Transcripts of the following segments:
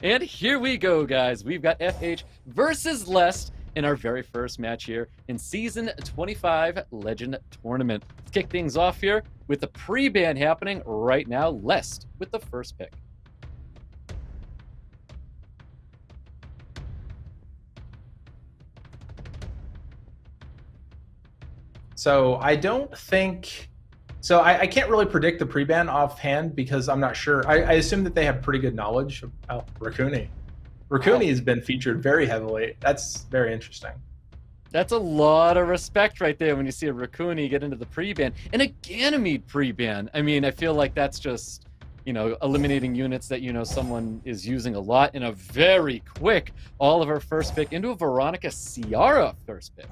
And here we go, guys. We've got FH versus Lest in our very first match here in Season 25 Legend Tournament. Let's kick things off here with the pre-ban happening right now. Lest with the first pick. So I don't think... So I can't really predict the pre-ban offhand because I'm not sure. I assume that they have pretty good knowledge of Raccoony. Raccoony has been featured very heavily. That's very interesting. That's a lot of respect right there when you see a Raccoony get into the pre-ban. And a Ganymede pre-ban. I mean, I feel like that's just, you know, eliminating units that, you know, someone is using a lot in a very quick Oliver first pick into a Veronica Ciara first pick.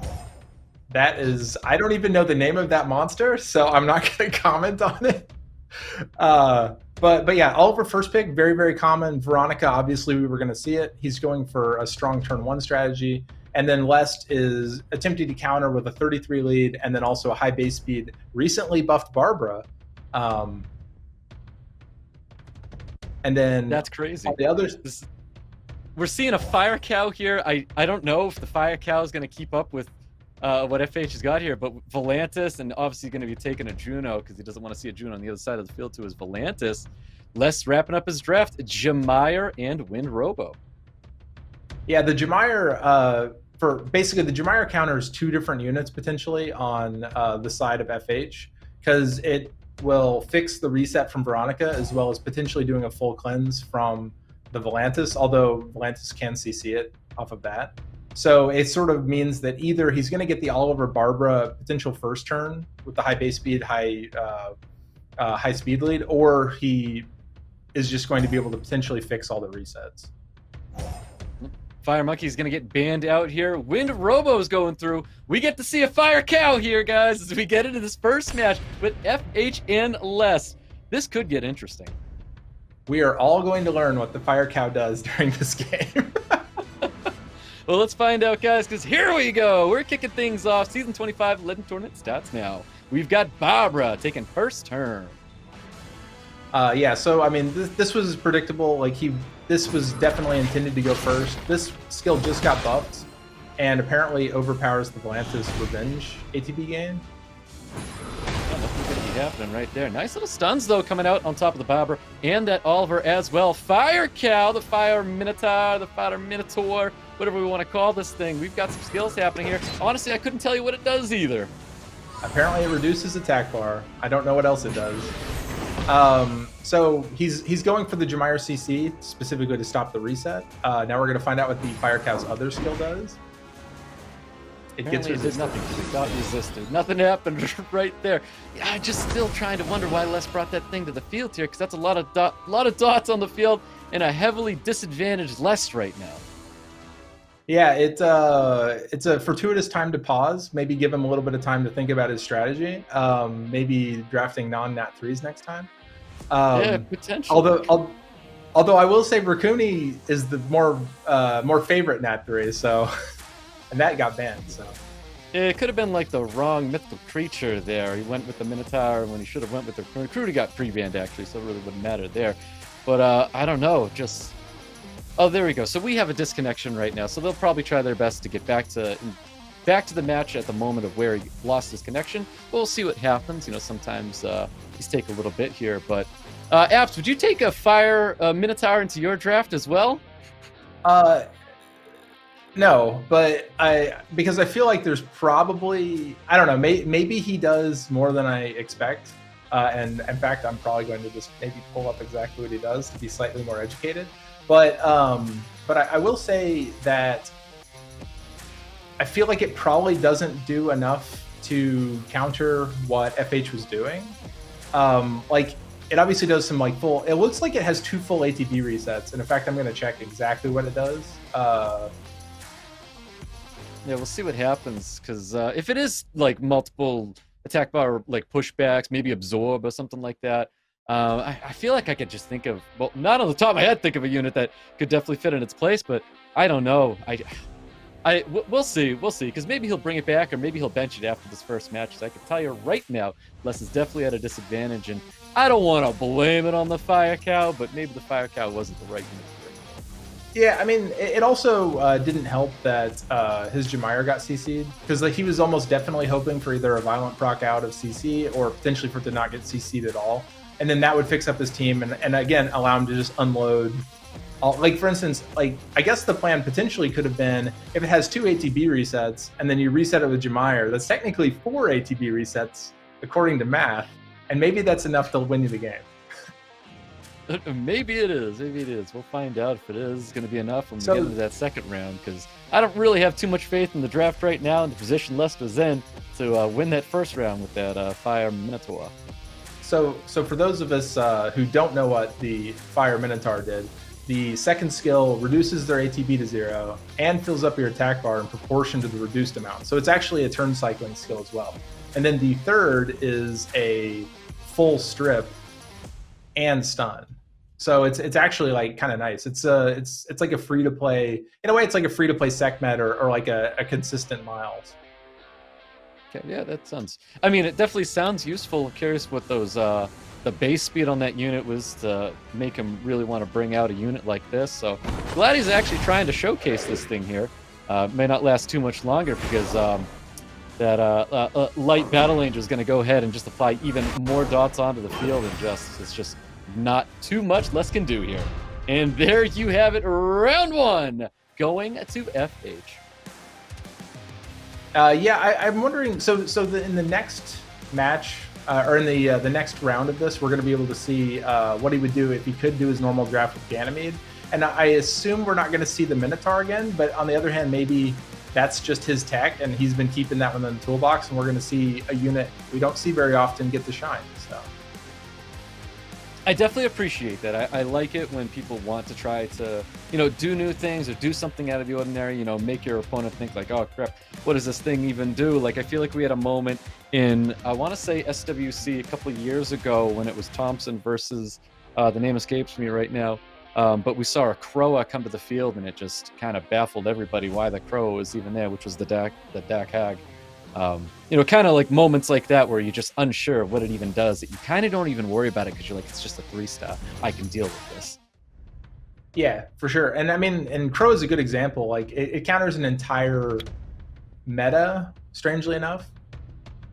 That is, I don't even know the name of that monster, so I'm not going to comment on it. But yeah, Oliver first pick, very, very common. Veronica, obviously we were going to see it. He's going for a strong turn one strategy. And then Lest is attempting to counter with a 33 lead and then also a high base speed. Recently buffed Barbara. And then that's crazy. The others, we're seeing a Fire Cow here. I don't know if the Fire Cow is going to keep up with what FH has got here, but Volantis, and obviously going to be taking a Juno because he doesn't want to see a Juno on the other side of the field too, is Volantis. Less wrapping up his draft, Jamire and Wind Robo. Yeah, the Jamire, for basically the Jamire counters two different units potentially on the side of FH because it will fix the reset from Veronica as well as potentially doing a full cleanse from the Volantis, although Volantis can CC it off of that. So it sort of means that either he's going to get the Oliver Barbara potential first turn with the high base speed, high speed lead, or he is just going to be able to potentially fix all the resets. Fire Monkey's going to get banned out here. Wind Robo's going through. We get to see a Fire Cow here, guys, as we get into this first match with FH and Less. This could get interesting. We are all going to learn what the Fire Cow does during this game. Well, let's find out, guys, because here we go. We're kicking things off. Season 25 Legend Tournament starts now. We've got Barbara taking first turn. Yeah, so, I mean, this was predictable. Like, this was definitely intended to go first. This skill just got buffed and apparently overpowers the Volantis Revenge ATB gain. Yeah, nothing's going to be happening right there. Nice little stuns, though, coming out on top of the Barbara and that Oliver as well. Fire Cow, the Fire Minotaur, the Fire Minotaur, whatever we want to call this thing. We've got some skills happening here. Honestly, I couldn't tell you what it does either. Apparently it reduces attack bar. I don't know what else it does. So he's going for the Jamire CC specifically to stop the reset. Now we're going to find out what the Fire Cow's other skill does. It gets resisted. Nothing. It got resisted. Nothing happened right there. Yeah, I'm just still trying to wonder why Les brought that thing to the field here, because that's a lot of dots on the field and a heavily disadvantaged Les right now. Yeah, it's a fortuitous time to pause. Maybe give him a little bit of time to think about his strategy. Maybe drafting non-Nat 3s next time. Yeah, potentially. Although I will say Raccoony is the more favorite Nat 3, so and that got banned. So it could have been like the wrong mythical creature there. He went with the Minotaur when he should have went with the Recruiter. Got pre-banned actually, so it really wouldn't matter there. But I don't know, just. Oh, there we go. So we have a disconnection right now. So they'll probably try their best to get back to the match at the moment of where he lost his connection. We'll see what happens. You know, sometimes these take a little bit here. But Apps, would you take a Fire Minotaur into your draft as well? No, but because I feel like there's probably, I don't know, maybe he does more than I expect. And in fact, I'm probably going to just maybe pull up exactly what he does to be slightly more educated. But I will say that I feel like it probably doesn't do enough to counter what FH was doing. Like it obviously does some like full. It looks like it has 2 full ATB resets, and in fact, I'm going to check exactly what it does. Yeah, we'll see what happens because if it is like multiple attack bar like pushbacks, maybe absorb or something like that. I feel like I could just think of, well, not on the top of my head, think of a unit that could definitely fit in its place, but I don't know. We'll see, because maybe he'll bring it back, or maybe he'll bench it after this first match. So I can tell you right now, Les is definitely at a disadvantage, and I don't want to blame it on the Fire Cow, but maybe the Fire Cow wasn't the right unit for it. Yeah, I mean, it also didn't help that his Jemire got CC'd, because like, he was almost definitely hoping for either a violent proc out of CC or potentially for it to not get CC'd at all. And then that would fix up his team and again, allow him to just unload. Like, for instance, like, I guess the plan potentially could have been if it has 2 ATB resets and then you reset it with Jemire, that's technically 4 ATB resets according to math. And maybe that's enough to win you the game. Maybe it is. Maybe it is. We'll find out if it is going to be enough when we get into that second round, because I don't really have too much faith in the draft right now and the position Lest was in to win that first round with that Fire Minotaur. So for those of us who don't know what the Fire Minotaur did, the second skill reduces their ATB to 0 and fills up your attack bar in proportion to the reduced amount. So it's actually a turn cycling skill as well. And then the third is a full strip and stun. So it's actually like kind of nice. It's like a free to play, in a way. It's like a free to play Sekhmet or like a consistent Miles. Okay, yeah, that sounds. I mean, it definitely sounds useful. Curious what those the base speed on that unit was to make him really want to bring out a unit like this. So glad he's actually trying to showcase this thing here. May not last too much longer because that light battle angel is going to go ahead and just apply even more dots onto the field, and it's just not too much less can do here. And there you have it, round 1 going to FH. Yeah, I'm wondering. In the next match, or in the next round of this, we're going to be able to see what he would do if he could do his normal draft with Ganymede. And I assume we're not going to see the Minotaur again. But on the other hand, maybe that's just his tech, and he's been keeping that one in the toolbox. And we're going to see a unit we don't see very often get the shine. So I definitely appreciate that. I like it when people want to try to, do new things or do something out of the ordinary, make your opponent think like, oh crap, what does this thing even do? Like, I feel like we had a moment in, I want to say SWC a couple of years ago when it was Thompson versus, the name escapes me right now, but we saw a Croa come to the field and it just kind of baffled everybody why the Croa was even there, which was the Dak Hag. Kind of like moments like that where you're just unsure of what it even does, that you kind of don't even worry about it because you're like, it's just a 3-star. I can deal with this. Yeah, for sure. And I mean, and Crow is a good example. Like, it counters an entire meta, strangely enough.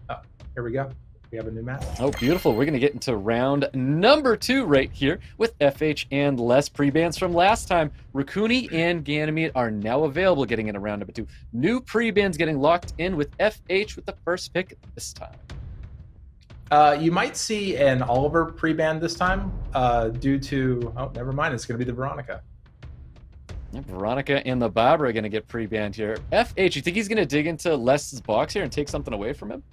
Oh, here we go. We have a new map. Oh, beautiful. We're going to get into round number 2 right here with FH and less pre-bans from last time. Raccoony and Ganymede are now available, getting into round number 2. New pre-bans getting locked in with FH with the first pick this time. You might see an Oliver pre-ban this time due to... Oh, never mind. It's going to be the Veronica. Veronica and the Barbara are going to get pre-banned here. FH, you think he's going to dig into Les's box here and take something away from him?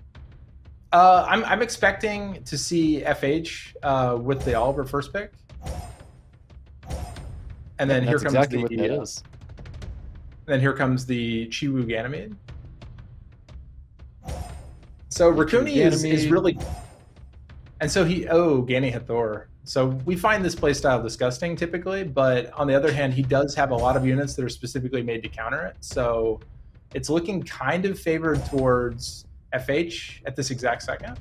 I'm expecting to see FH with the Oliver first pick, and then here comes exactly what that is. Then here comes the Chiwu Ganymede. So Raccoony is really, and so Gany Hathor. So we find this playstyle disgusting typically, but on the other hand, he does have a lot of units that are specifically made to counter it. So it's looking kind of favored towards FH at this exact second.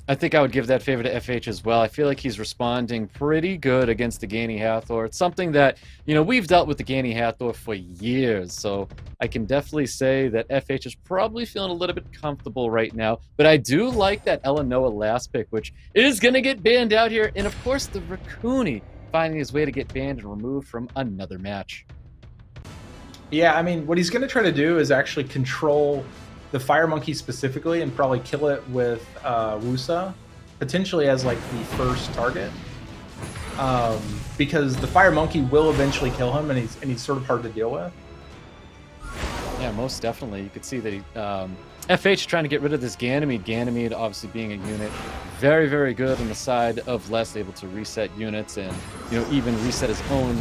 I think I would give that favor to FH as well. I feel like he's responding pretty good against the Gany Hathor. It's something that, we've dealt with the Gany Hathor for years, so I can definitely say that FH is probably feeling a little bit comfortable right now. But I do like that Eleanoa last pick, which is going to get banned out here. And of course, the Raccoony finding his way to get banned and removed from another match. Yeah, I mean, what he's going to try to do is actually control the Fire Monkey specifically and probably kill it with Wusa, potentially as like the first target, because the Fire Monkey will eventually kill him, and he's sort of hard to deal with. Yeah, most definitely. You could see that he, FH trying to get rid of this Ganymede. Ganymede obviously being a unit very, very good on the side of Les, able to reset units and, even reset his own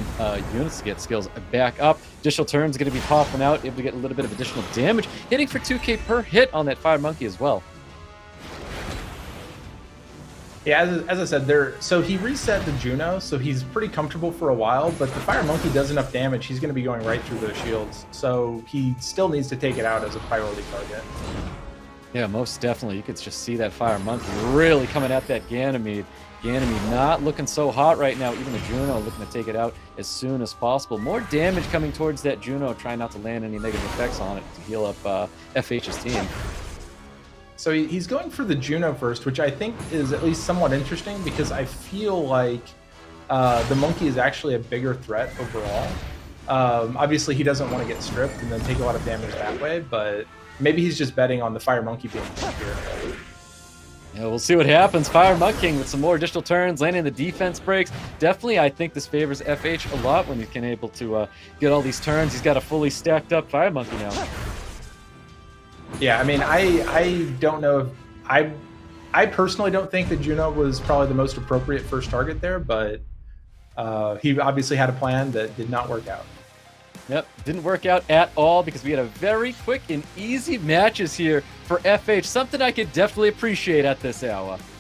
units to get skills back up. Additional turns going to be popping out, able to get a little bit of additional damage, hitting for 2k per hit on that Fire Monkey as well. Yeah, as I said, so he reset the Juno, so he's pretty comfortable for a while, but the Fire Monkey does enough damage, he's going to be going right through those shields, so he still needs to take it out as a priority target. Yeah, most definitely. You could just see that Fire Monkey really coming at that Ganymede. Ganymede not looking so hot right now. Even the Juno looking to take it out as soon as possible. More damage coming towards that Juno, trying not to land any negative effects on it to heal up FH's team. So he's going for the Juno first, which I think is at least somewhat interesting because I feel like the monkey is actually a bigger threat overall. Obviously, he doesn't want to get stripped and then take a lot of damage that way, but maybe he's just betting on the Fire Monkey being here. Yeah, we'll see what happens. Fire Monkey with some more additional turns, landing the defense breaks. Definitely, I think this favors FH a lot when he can able to get all these turns. He's got a fully stacked up Fire Monkey now. Yeah, I mean, I don't know if I personally don't think that Juno was probably the most appropriate first target there, but he obviously had a plan that did not work out. Yep, didn't work out at all because we had a very quick and easy matches here for FH, something I could definitely appreciate at this hour.